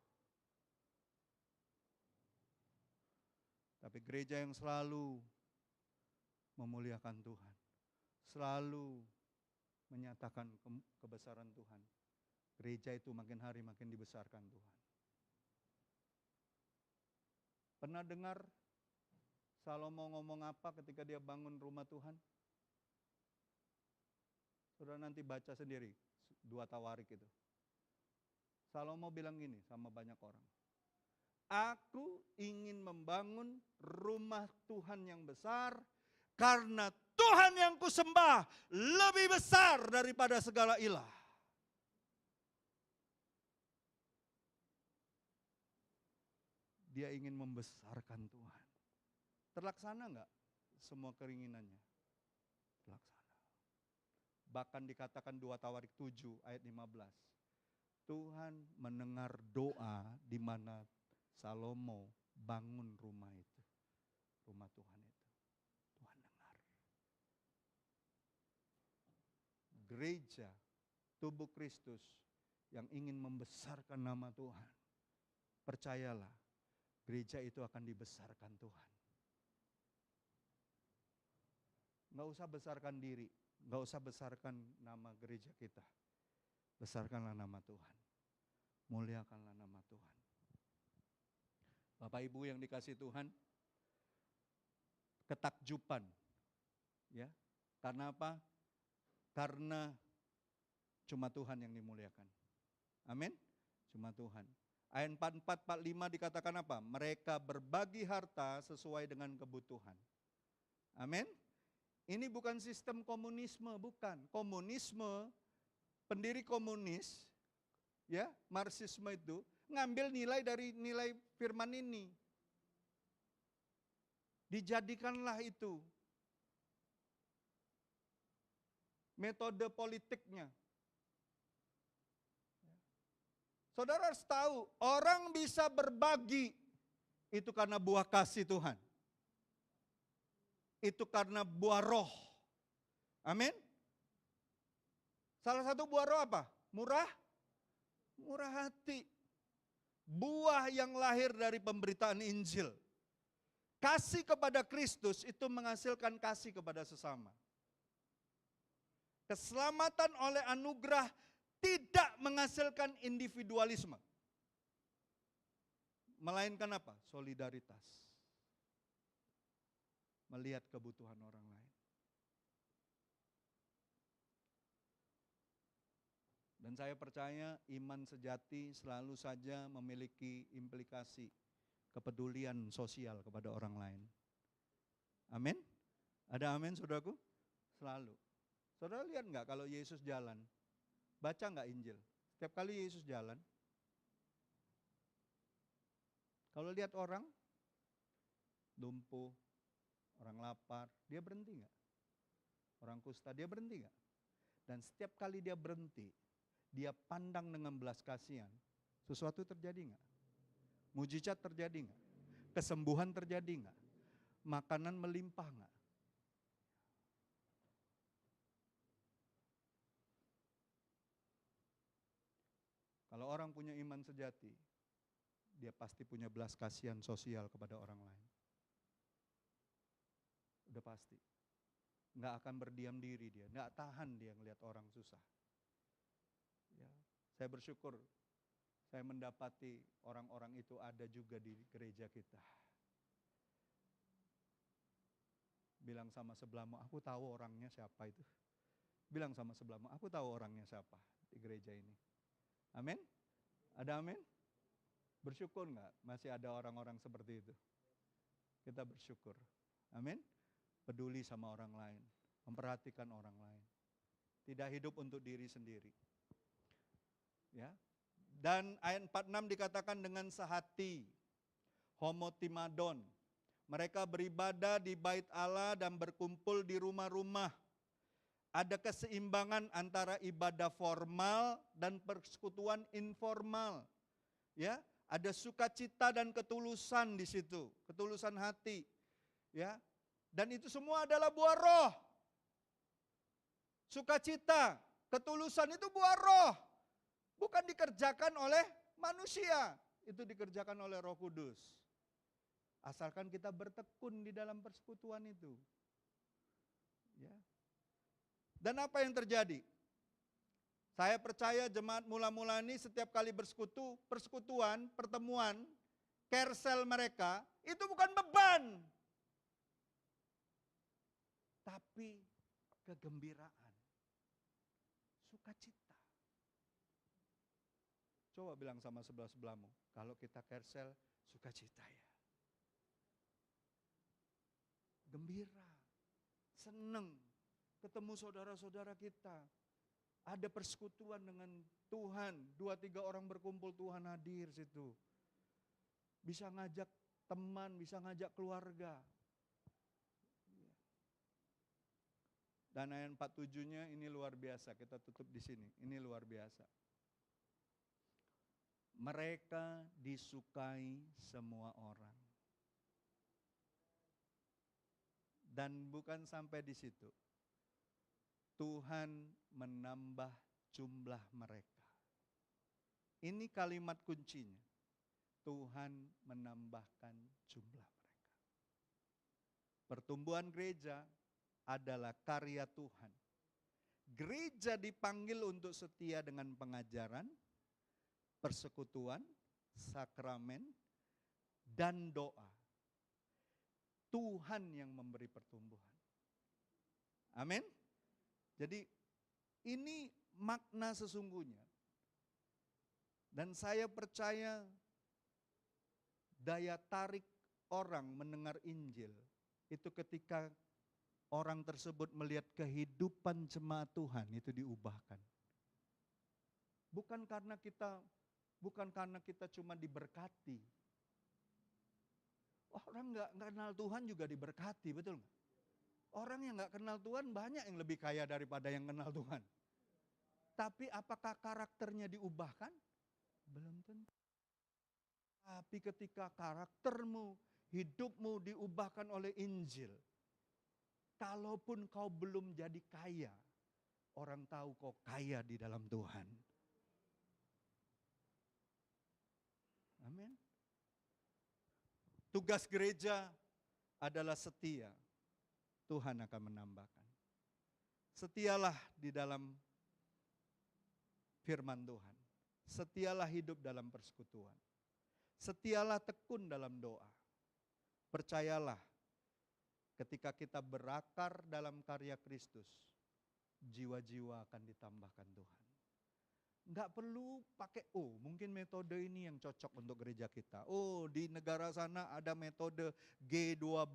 Tapi gereja yang selalu memuliakan Tuhan, selalu menyatakan kebesaran Tuhan, gereja itu makin hari makin dibesarkan Tuhan. Pernah dengar Salomo ngomong apa ketika dia bangun rumah Tuhan? Saudara nanti baca sendiri, 2 Tawarik itu. Salomo bilang gini sama banyak orang. Aku ingin membangun rumah Tuhan yang besar karena Tuhan yang kusembah lebih besar daripada segala ilah. Dia ingin membesarkan Tuhan. Terlaksana enggak semua keinginannya? Terlaksana. Bahkan dikatakan 2 Tawarik 7 ayat 15. Tuhan mendengar doa di mana Salomo bangun rumah itu. Rumah Tuhan itu. Tuhan dengar. Gereja, tubuh Kristus yang ingin membesarkan nama Tuhan. Percayalah, gereja itu akan dibesarkan Tuhan. Nggak usah besarkan diri, nggak usah besarkan nama gereja kita. Besarkanlah nama Tuhan. Muliakanlah nama Tuhan. Bapak Ibu yang dikasihi Tuhan, ketakjuban. Ya, karena apa? Karena cuma Tuhan yang dimuliakan. Amin. Cuma Tuhan. Ayat 44-45 dikatakan apa? Mereka berbagi harta sesuai dengan kebutuhan. Amin. Ini bukan sistem komunisme, bukan. Komunisme, pendiri komunis, ya, Marxisme itu ngambil nilai dari nilai firman ini. Dijadikanlah itu metode politiknya. Saudara harus tahu, orang bisa berbagi itu karena buah kasih Tuhan. Itu karena buah roh. Amin. Salah satu buah roh apa? Murah hati. Buah yang lahir dari pemberitaan Injil. Kasih kepada Kristus itu menghasilkan kasih kepada sesama. Keselamatan oleh anugerah tidak menghasilkan individualisme. Melainkan apa? Solidaritas. Melihat kebutuhan orang lain. Dan saya percaya iman sejati selalu saja memiliki implikasi kepedulian sosial kepada orang lain. Amin? Ada amin saudaraku? Selalu. Saudara lihat enggak kalau Yesus jalan? Baca enggak Injil? Setiap kali Yesus jalan, kalau lihat orang lumpuh, orang lapar, dia berhenti enggak? Orang kusta, dia berhenti enggak? Dan setiap kali dia berhenti, dia pandang dengan belas kasihan, sesuatu terjadi enggak? Mujizat terjadi enggak? Kesembuhan terjadi enggak? Makanan melimpah enggak? Kalau orang punya iman sejati, dia pasti punya belas kasihan sosial kepada orang lain. Udah pasti. Enggak akan berdiam diri dia, enggak tahan dia ngelihat orang susah. Ya, saya bersyukur saya mendapati orang-orang itu ada juga di gereja kita. Bilang sama sebelahmu, aku tahu orangnya siapa itu. Bilang sama sebelahmu, aku tahu orangnya siapa di gereja ini. Amin? Ada amin? Bersyukur enggak masih ada orang-orang seperti itu? Kita bersyukur. Amin? Peduli sama orang lain, memperhatikan orang lain. Tidak hidup untuk diri sendiri. Ya. Dan ayat 46 dikatakan dengan sehati, homotimadon. Mereka beribadah di bait Allah dan berkumpul di rumah-rumah. Ada keseimbangan antara ibadah formal dan persekutuan informal. Ya, ada sukacita dan ketulusan di situ, ketulusan hati. Ya. Dan itu semua adalah buah roh. Sukacita, ketulusan itu buah roh. Bukan dikerjakan oleh manusia, itu dikerjakan oleh Roh Kudus. Asalkan kita bertekun di dalam persekutuan itu. Ya. Dan apa yang terjadi? Saya percaya jemaat mula-mula ini setiap kali persekutuan, pertemuan, kersel mereka, itu bukan beban. Tapi kegembiraan, sukacita. Coba bilang sama sebelah-sebelahmu, kalau kita kersel, sukacita ya. Gembira, seneng, ketemu saudara-saudara kita. Ada persekutuan dengan Tuhan, 2-3 orang berkumpul Tuhan hadir situ. Bisa ngajak teman, bisa ngajak keluarga. Dan ayat 47-nya ini luar biasa, kita tutup di sini, ini luar biasa. Mereka disukai semua orang. Dan bukan sampai di situ. Tuhan menambah jumlah mereka. Ini kalimat kuncinya. Tuhan menambahkan jumlah mereka. Pertumbuhan gereja adalah karya Tuhan. Gereja dipanggil untuk setia dengan pengajaran, persekutuan, sakramen, dan doa. Tuhan yang memberi pertumbuhan. Amin. Jadi ini makna sesungguhnya. Dan saya percaya daya tarik orang mendengar Injil itu ketika orang tersebut melihat kehidupan jemaat Tuhan itu diubahkan. Bukan karena kita cuma diberkati. Orang nggak kenal Tuhan juga diberkati, betul nggak? Orang yang nggak kenal Tuhan banyak yang lebih kaya daripada yang kenal Tuhan. Tapi apakah karakternya diubahkan? Belum tentu. Tapi ketika karaktermu, hidupmu diubahkan oleh Injil. Kalaupun kau belum jadi kaya, orang tahu kau kaya di dalam Tuhan. Amin. Tugas gereja adalah setia. Tuhan akan menambahkan. Setialah di dalam firman Tuhan. Setialah hidup dalam persekutuan. Setialah tekun dalam doa. Percayalah, ketika kita berakar dalam karya Kristus, jiwa-jiwa akan ditambahkan Tuhan. Enggak perlu pakai, mungkin metode ini yang cocok untuk gereja kita. Di negara sana ada metode G12.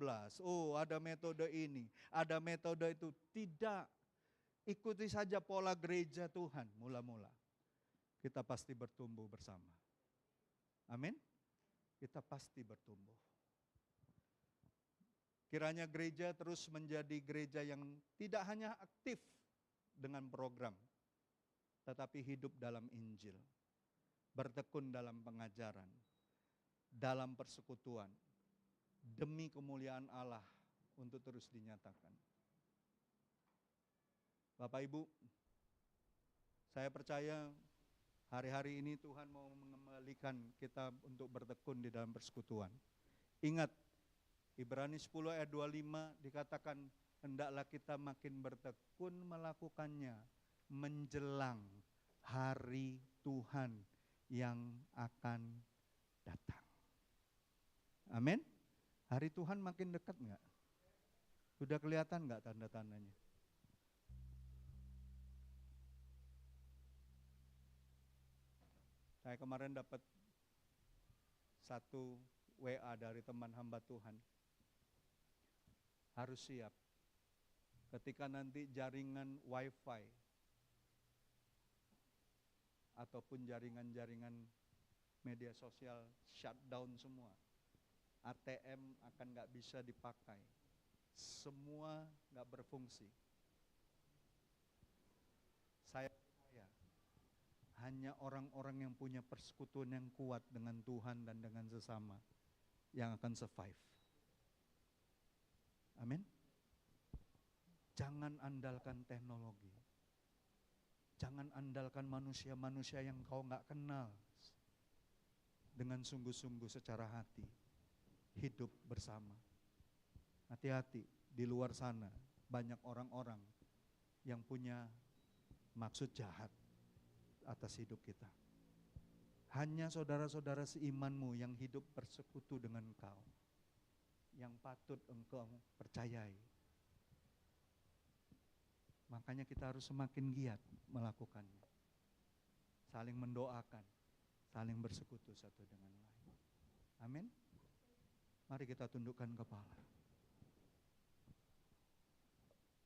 Ada metode ini, ada metode itu. Tidak, ikuti saja pola gereja Tuhan mula-mula. Kita pasti bertumbuh bersama. Amin. Kita pasti bertumbuh. Kiranya gereja terus menjadi gereja yang tidak hanya aktif dengan program, tetapi hidup dalam Injil, bertekun dalam pengajaran, dalam persekutuan, demi kemuliaan Allah untuk terus dinyatakan. Bapak Ibu, saya percaya hari-hari ini Tuhan mau mengembalikan kita untuk bertekun di dalam persekutuan. Ingat, Ibrani 10 ayat 25 dikatakan, hendaklah kita makin bertekun melakukannya menjelang hari Tuhan yang akan datang. Amin. Hari Tuhan makin dekat enggak? Sudah kelihatan enggak tanda-tandanya? Saya kemarin dapat satu WA dari teman hamba Tuhan. Harus siap. Ketika nanti jaringan wifi ataupun jaringan-jaringan media sosial shutdown semua, ATM akan nggak bisa dipakai, semua nggak berfungsi. Saya percaya hanya orang-orang yang punya persekutuan yang kuat dengan Tuhan dan dengan sesama yang akan survive. Amin. Jangan andalkan teknologi. Jangan andalkan manusia-manusia yang kau nggak kenal. Dengan sungguh-sungguh secara hati, hidup bersama. Hati-hati, di luar sana banyak orang-orang yang punya maksud jahat atas hidup kita. Hanya saudara-saudara seimanmu yang hidup bersekutu dengan engkau, yang patut engkau percayai. Makanya kita harus semakin giat melakukannya. Saling mendoakan, saling bersekutu satu dengan lain. Amin. Mari kita tundukkan kepala.